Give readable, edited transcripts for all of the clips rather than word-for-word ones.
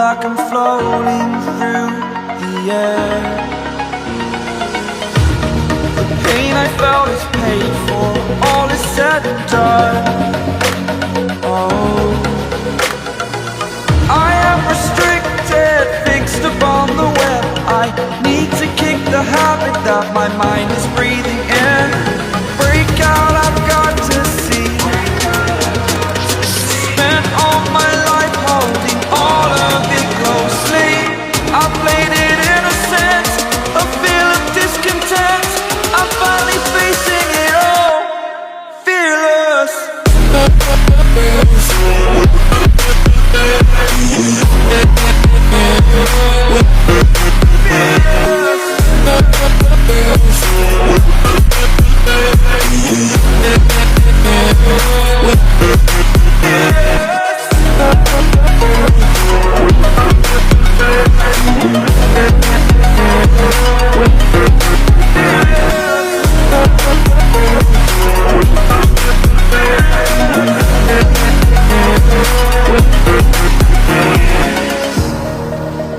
like I'm floating through the air. The pain I felt is paid for, all is said and done. Oh, I am restricted, fixed upon the web. I need to kick the habit that my mind is breathing in. Break out, I've got to see. Spent all my life holding all of it closely. I played it innocent, a feel of discontent. I'm finally facing it all, fearless.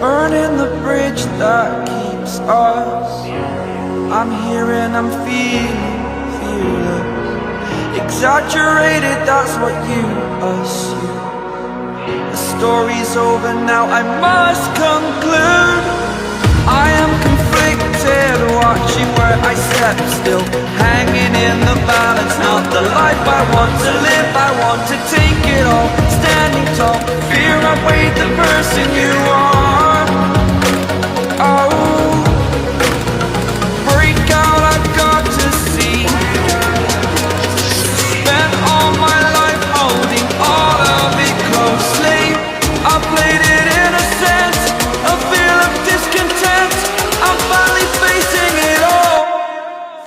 Burning the bridge that keeps us. I'm here and I'm feeling fearless. Exaggerated, that's what you assume. The story's over now, I must conclude. I am conflicted, watching where I step still, hanging in the balance. Not the life I want to live, I want to take it all. Standing tall, fear outweighed the person you are. Oh, break out, I've got to see. Spent all my life holding all of it closely. I played it innocent, a feel of discontent. I'm finally facing it all,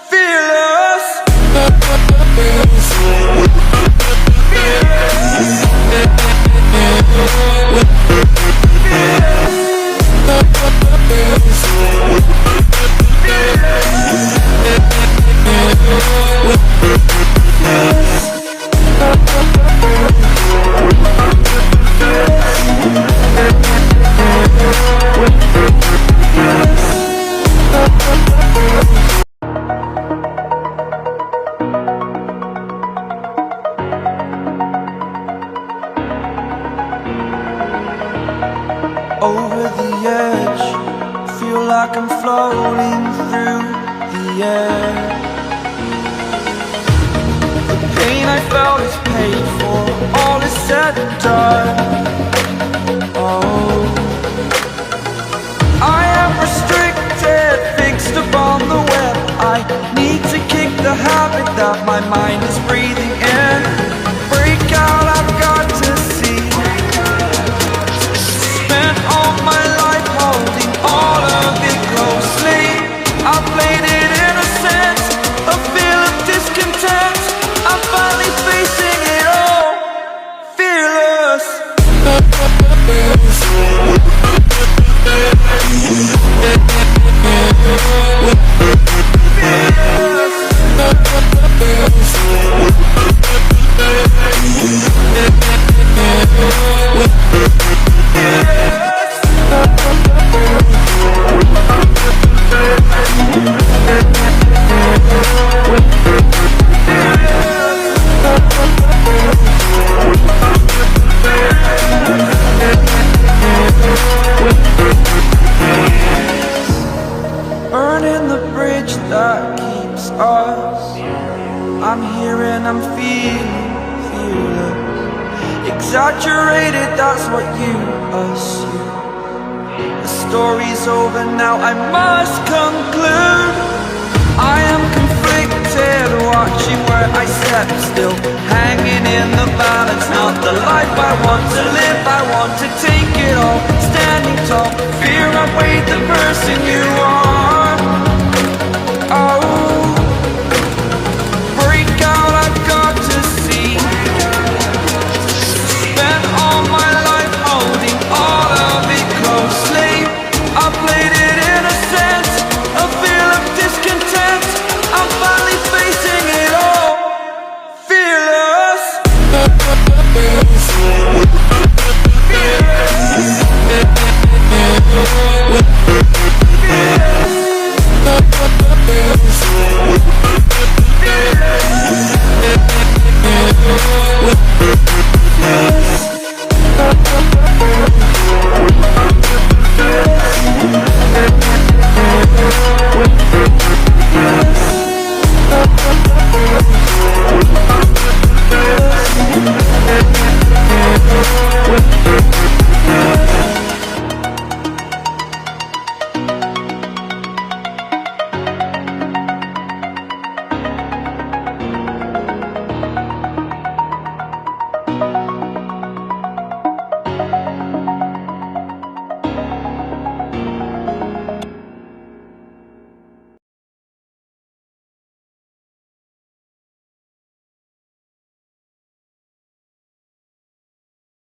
fearless. Over the edge, feel like I'm floating through the air. The pain I felt is paid for, all is said and done. Oh, I am restricted, fixed upon the web. I need to kick the habit that my mind is breathing in. Break out, I've got to see. Spent all my life holding all of it closely. I played it innocent, a feel of discontent. I'm finally facing it all, fearless. Burning the bridge that keeps us. I'm here and I'm feeling fearless. Exaggerated, that's what you assume. The story's over now, I must conclude. I am conflicted, watching where I step still, hanging in the balance. Not the life I want to live, I want to take it all. Standing tall, fear outweighed the burden.